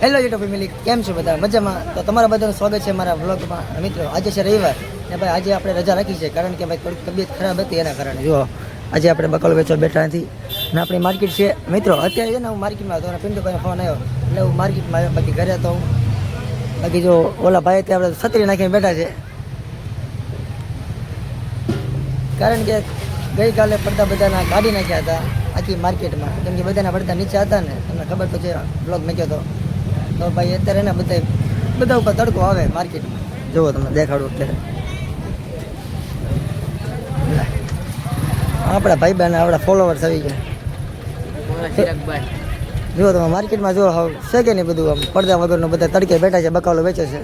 Hello YouTube family, કેમ છો બધા? મજામાં? તો તમારા બધાનું સ્વાગત છે મારા વ્લોગમાં. મિત્રો આજે છે રવિવાર ને ભાઈ આજે આપણે રજા રાખી છે કારણ કે ભાઈ થોડીક તબિયત ખરાબ હતી એના કારણે. જો આજે આપણે બકાલો વેચવા બેઠા નથી ને આપણી માર્કેટ છે. મિત્રો અત્યારે છે ને હું માર્કેટમાં હતો, પિન્ટુભાઈનો ફોન આવ્યો એટલે હું માર્કેટમાં આવ્યો. બાકી ઘરે તો બાકી જો ઓલા ભાઈ ત્યાં આપણે છત્રી નાખીને બેઠા છે કારણ કે ગઈકાલે પડદા બધાના કાઢી નાખ્યા હતા આખી માર્કેટમાં, કેમ કે બધાના પડદા નીચે હતા ને તમને ખબર તો છે, બ્લોગ મૂક્યો હતો. તો ભાઈ અત્યારે ને બધા ઉપર તડકો આવે માર્કેટમાં. જુઓ તમને દેખાડું અત્યારે આપણા ભાઈ બહેન આપણા ફોલોવર્સ આવી ગયા. જુઓ તમે માર્કેટમાં જો છે કે નહીં બધું આમ પડદા વગરનું બધા તડકે બેઠા છે, બકાલો વેચે છે.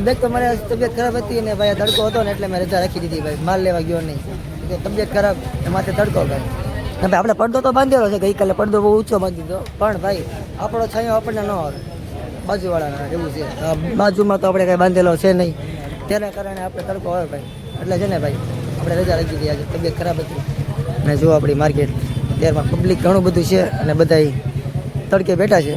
બેગ તો મારે તબિયત ખરાબ હતી ને ભાઈ તડકો હતો ને એટલે મેં રજા રાખી દીધી. ભાઈ માલ લેવા ગયો નહીં, તબિયત ખરાબ માથે તડકો ભાઈ. ને ભાઈ આપણે પડદો તો બાંધેલો છે, ગઈકાલે પડદો બહુ ઊંચો બાંધી દીધો, પણ ભાઈ આપણો છાંયો આપણને ન આવે, બાજુવાળાના એવું છે. બાજુમાં તો આપણે કાંઈ બાંધેલો છે નહીં, તેના કારણે આપણે તડકો આવે ભાઈ. એટલે છે ને ભાઈ આપણે રજા રાખી દીધી આજે, તબિયત ખરાબ હતી. અને જુઓ આપણી માર્કેટ ત્યારમાં પબ્લિક ઘણું બધું છે અને બધા તડકે બેઠા છે.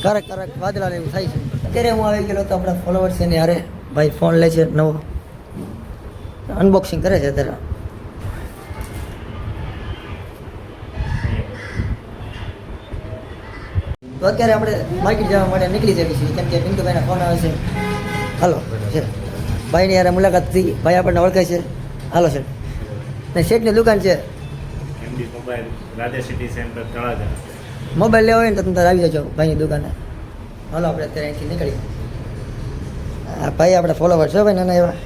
કારક વાદળાને એવું થાય છે. અત્યારે હું આવી ગયેલો તો આપણા ફોલોવર્સ છે ને યારે ભાઈ ફોન લે છે નવો, અનબોક્સિંગ કરે છે અત્યારે. તો અત્યારે આપણે માર્કેટ જવા માટે નીકળી જઈએ છીએ કેમ કે પિન્ટુભાઈના ફોન આવે છે. હાલો છે ભાઈની યારે મુલાકાત થઈ, ભાઈ આપણને ઓળખે છે. હાલો સર, ને શેઠની દુકાન છે મોબાઈલ લેવો હોય ને તો તમે આવી જજો ભાઈની દુકાને. હાલો આપણે અત્યારે અહીંથી નીકળીએ. ભાઈ આપણે ફોલોવર છે ભાઈ નાના એવા.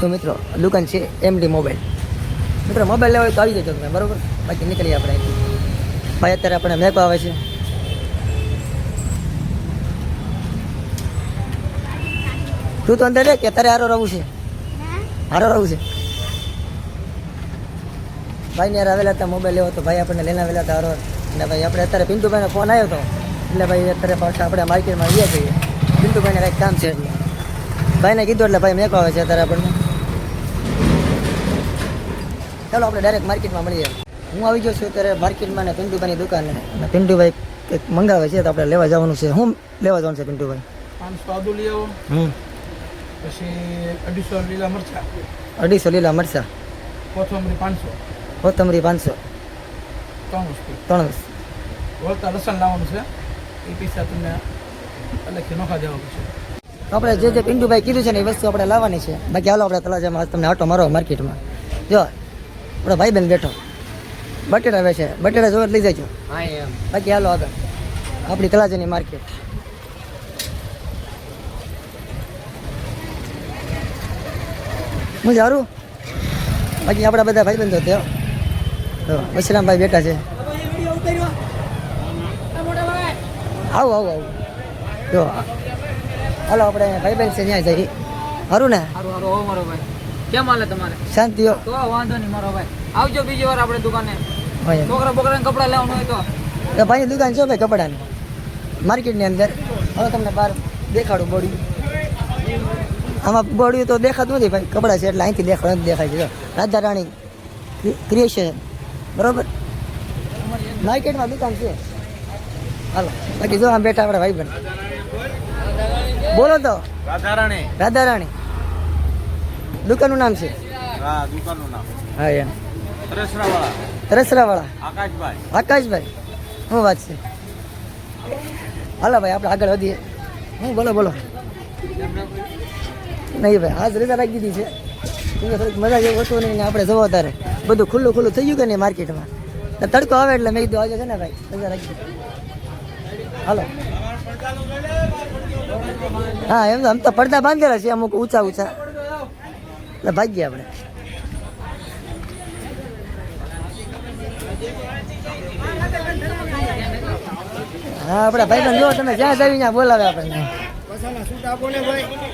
તો મિત્રો દુકાન છે એમડી મોબાઈલ. મિત્રો મોબાઈલ લેવો હોય તો આવી જજો તમે, બરાબર? બાકી નીકળીએ આપણે અહીંથી. ભાઈ અત્યારે આપણે મેપ આવે છે. તું તો અંદર રે કે તારે હારો રહું છે? હારો રહું છે. ભાઈને યાર આવેલા હતા મોબાઈલ લેવો, તો ભાઈ આપણને લઈને આવેલા હતા હારો. અને ભાઈ આપણે અત્યારે પિન્ટુભાઈનો ફોન આવ્યો હતો એટલે ભાઈ અત્યારે પાછા આપણે માર્કેટમાં આવ્યા છીએ. પિન્ટુભાઈને કંઈક કામ છે એટલે ભાઈને કીધું એટલે ભાઈ મેકો આવે છે અત્યારે આપણને. ચાલો આપણે ડાયરેક્ટ માર્કેટમાં મળીએ. હું આવી ગયો છું અત્યારે માર્કેટમાં ને પિન્ટુભાઈની દુકાને. અને પિન્ટુભાઈ કંઈક મંગાવે છે તો આપણે લેવા જવાનું છે. શું લેવા જવાનું છે પિન્ટુભાઈ? 500 આદુ લઈ આવો, પછી 250 લીલા મરચા, 250 લીલા મરચા, કોથમરી 500, કોથમરી 500, 3 વળતા લસણ લાવવાનું છે. એ પૈસા તમને અલગથી નોખા દેવાનું છે. આપણે જે પિન્ટુભાઈ કીધું છે ને એ વસ્તુ આપણે લાવવાની છે. બાકી હાલો આપણે તળાજામાં તમને આટો મારો માર્કેટમાં. જો આપણો ભાઈ બેન બેઠો બટેટા વેચે, બટેટા જોવે લઈ જજો. બાકી હાલો આગળ આપણી તળાજાની માર્કેટ. હું સારું. બાકી આપણા બધા ભાઈ બંધો ત્યાં વશરામભાઈ બેઠા છે. આવું આવું આવું જો હાલો આપણે ભાઈ બહેન છે ત્યાં જઈ. સારું ને? સારું મારો ભાઈ, કેમ હાલે તમારે? શાંતિ હો? તો વાંધો નહીં મારો ભાઈ, આવજો બીજી વાર આપણે દુકાને. છોકરા બોકરાને કપડાં લેવાનું હોય તો ભાઈની દુકાન છે ભાઈ કપડાની માર્કેટની અંદર. હવે તમને બહાર દેખાડું બોડી. આમાં બોડી તો દેખાતું નથી ભાઈ, કપડાં છે એટલે અહીંથી દેખાય છે. રાધા રાણી ક્રિએશન, બરોબર? માર્કેટમાં દુકાન છે. હાલો બાકી જો આમ બેઠા આપણે ભાઈ બહેન. બોલો તો. રાધા રાણી. રાધા રાણી દુકાનનું નામ છે? હા, દુકાનનું નામ. હા એમ. તરસરાવાળા આકાશભાઈ. આકાશભાઈ શું વાત છે? હાલો ભાઈ આપણે આગળ વધીએ. હું બોલો નહીં ભાઈ આજ રજા રાખી દીધી છે કેમ થોડીક મજા જેવું હતું નહીં ને આપણે જવો ત્યારે બધું ખુલ્લું થઈ ગયું કે નહીં માર્કેટમાં. તડકો આવે એટલે મેં કીધું આજે છે ને ભાઈ રજા રાખી દીધી. હાલો હા એમ તો આમ તો પડદા બાંધેલા છે અમુક ઊંચા એટલે ભાગીએ આપણે. હા આપણા ભાઈ બંધ જો તમે જ્યાં જવી ત્યાં બોલાવે આપણને.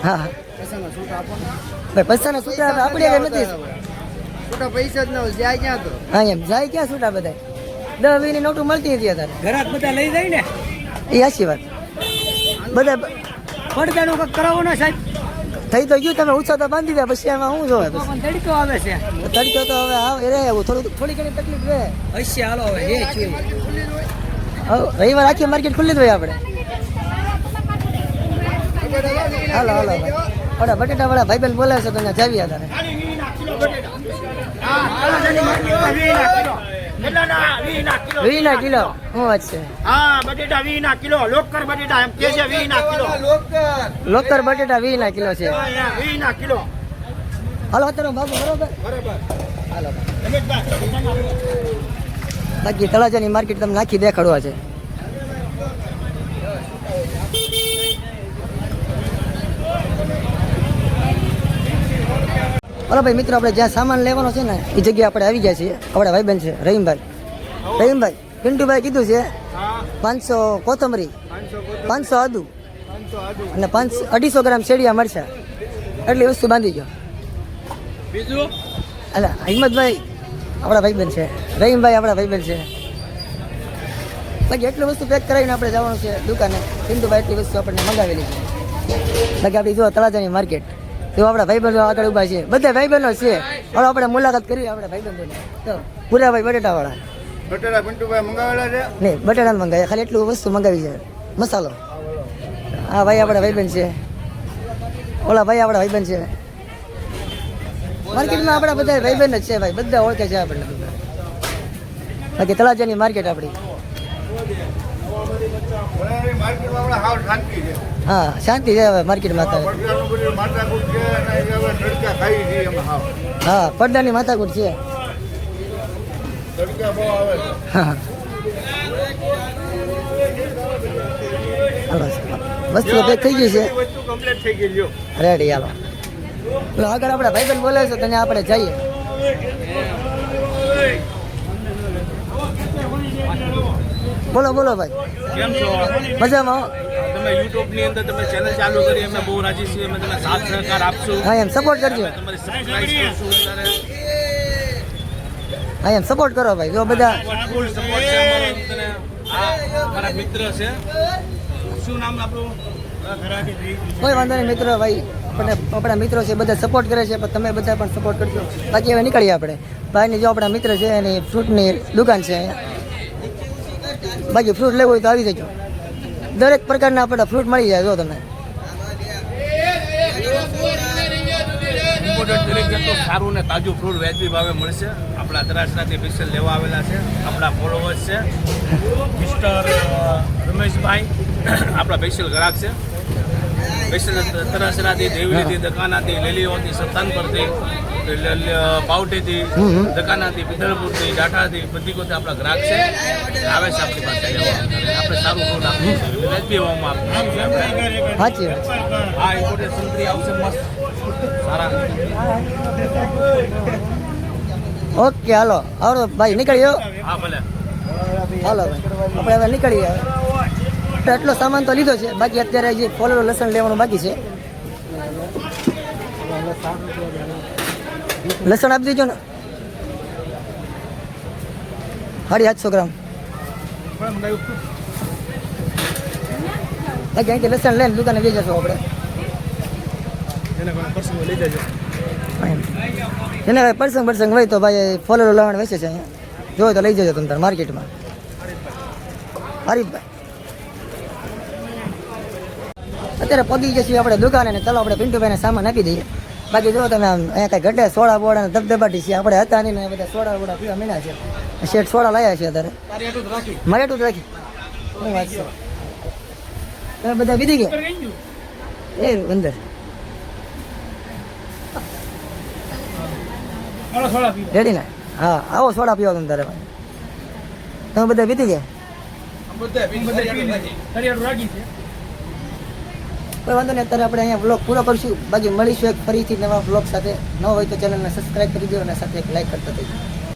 હા ભાઈ પૈસાના છૂટા આપણે નથી. છૂટા પૈસા જ ન હોય, જાય ક્યાં તો? હા એમ જાય ક્યાં છૂટા બધા 10-20 નોટું મળતી હતી અત્યારે. ઘરાક બધા લઈ જાય ને એ સાચી વાત. બધા પડદાનું કંઈક કરાવો ને સાહેબ. થઈ તો ગયું, તમે ઉછા તો બાંધી દે, પછી એમાં શું જોવે પછી? પણ તડકો આવે છે તડકો તો હવે આવ રે, એવું થોડી ઘણી તકલીફ રહે. હશે હાલો હવે એ જોઈએ હવે રવિવાર આખી માર્કેટ ખુલ્લી જ હોય આપણે. હાલો હાલો ભાઈ, ઓડા બટેટા વાળા ભાઈબંધ બોલાવે છે, તો ત્યાં જાવી હતા. વીના કિલો શું વાત છે? હા બટેટા 20 ના કિલો લોકર બટેટા એમ કે છે 20 ના કિલો લોકર બટેટા 20 ના કિલો છે. 20 ના કિલો હાલો અત્યારે બાબુ બરોબર. હાલો બાકી તળાજાની માર્કેટ તમને નાખી દેખાડવા છે. હાલો ભાઈ મિત્રો, આપણે જ્યાં સામાન લેવાનો છે ને એ જગ્યાએ આપણે આવી ગયા છીએ. આપણા ભાઈબંધ છે રહીમભાઈ, પિન્ટુભાઈ કીધું છે 500 કોથમરી, 500 આદુ અને 250 ગ્રામ શેડિયા મરચા, એટલી વસ્તુ બાંધી ગયો. બીજું અલા હિંમતભાઈ આપણા ભાઈબંધ છે, રહીમભાઈ આપણા ભાઈબંધ છે. બાકી એટલી વસ્તુ પેક કરાવીને આપણે જવાનું છે દુકાને. પિન્ટુભાઈ એટલી વસ્તુ આપણને મંગાવેલી છે. બાકી આપણી જો તળાજાની માર્કેટ, તો આપણા ભાઈબંધો આગળ ઊભા છે, બધા ભાઈબંધો છે. હવે આપણે મુલાકાત કરીએ આપણા ભાઈબંધોની. તો પૂરાભાઈ બટેટાવાળા બટેટા પિન્ટુભાઈ મંગાવેલા છે નહીં, બટેટા મંગાવ્યા, ખાલી એટલું વસ્તુ મંગાવી છે, મસાલો. હા ભાઈ આપણા ભાઈબંધ છે, ઓલા ભાઈ આપણા ભાઈબંધ છે. માર્કેટમાં આપણા બધા ભાઈબંધ જ છે ભાઈ, બધા ઓળખે છે આપણને. બાકી તળાજાની માર્કેટ આપણી. માર્કેટમાં આપણે હાવ શાંતિ છે હા શાંતિ છે હવે માર્કેટમાં. બટેટાનું બધું માથાકૂટ છે અને હવે તડકા ખાઈ છે એમાં હાવ હા પડદાની માથાકૂટ છે. તડકા બહુ આવે છે હા વસ્તુ પેક થઈ ગઈ છે, વસ્તુ કમ્પ્લીટ થઈ ગઈ લ્યો રેડી. હાલો આગળ આપણા ભાઈબંધ બોલાવે છે, તેને આપણે જઈએ. બોલો બોલો ભાઈ, કેમ છો મજામાં? તમે યુટ્યુબ ની અંદર તમે ચેનલ ચાલુ કરી અમે બહુ રાજી છીએ અમે તમને સાથ સહકાર આપશું હા એમ સપોર્ટ કરજો, તમારી સબસ્ક્રાઇબ કરશું ત્યારે હા એમ સપોર્ટ કરો ભાઈ. જો બધા ફૂલ સપોર્ટ છે અમારો તને આ મારા મિત્ર છે શું નામ આપણું કોઈ વાંધો નહીં મિત્રો, ભાઈ આપણને આપણા મિત્રો છે બધા સપોર્ટ કરે છે, પણ તમે બધા પણ સપોર્ટ કરજો. બાકી હવે નીકળીએ આપણે. ભાઈની જો આપણા મિત્ર છે એની ફ્રૂટની દુકાન છે અહીંયા. બાકી ફ્રૂટ લેવું હોય તો આવી જજો, દરેક પ્રકારના આપણે ફ્રૂટ મળી જાય. જો તમે ઇમ્પોર્ટન્ટ તરીકે તો સારું ને તાજું ફ્રૂટ વ્યાજબી ભાવે મળશે. આપણા તરાસરાથી પિક્સેલ લેવા આવેલા છે, આપણા ફોલોવર્સ છે. મિસ્ટર રમેશભાઈ આપણા પિક્સેલ ગ્રાહક છે. પિક્સેલ તરાસરાથી દેવલીથી દકાનાથી લેલીઓથી સત્તાનપરથી પાવટીથી દકાનાથી પિદળપુરથી ડાટાથી બધી કોતે આપણા ગ્રાહક છે, આવે છે આપણી પાસે લેવા. આપણે સારું ફ્રૂટ આપીએ છીએ, વ્યાજબી ભાવમાં આપીએ છીએ આપણે. સાચી વાત છે. હા ઇમ્પોર્ટેડ સંતરી આવશે મસ્ત સારા. ઓકે હાલો આવડો ભાઈ નીકળ્યો. હા ભલે. હાલો ભાઈ આપણે હવે નીકળીએ. તો એટલો સામાન તો લીધો છે, બાકી અત્યારે જે ફોલેરો લસણ લેવાનું બાકી છે. લસણ આપી દેજો ને 750 ગ્રામ. બાકી અહીંથી લસણ લઈને દુકાને લઈ જશો આપણે. એને કાંઈ પ્રસંગ હોય તો ભાઈ ફોલેરો લસણ વેચે છે અહીંયા, જોયો તો લઈ જજો તમે તાર માર્કેટમાં. હરીફભાઈ અત્યારે પગી ગયા છીએ આપણે દુકાને ને, ચાલો આપણે પિન્ટુભાઈને સામાન આપી દઈએ. બાકી જો તમે આમ અહીંયા કાંઈ ઘટે સોડા બોડા ને ધબધબાટી છે, આપણે હતા નહીં ને બધા સોડા બોડા પીવા મીના છે. શેઠ સોડા લાવ્યા છે અત્યારે, મારે એટલું જ રાખી. શું વાત છે, તમે બધા પીધી ગયા એ અંદર રેડી ને? હા આવો સોડા પીવા તમે તારે ભાઈ. તમે બધા પીધી ગયા? કોઈ વાંધો નહીં, અત્યારે આપણે અહીંયા વ્લોગ પૂરો કરશું. બાકી મળીશું એક ફરીથી નવા વ્લોગ સાથે. ન હોય તો ચેનલને સબસ્ક્રાઈબ કરી દો અને સાથે એક લાઈક કરતા થઈ.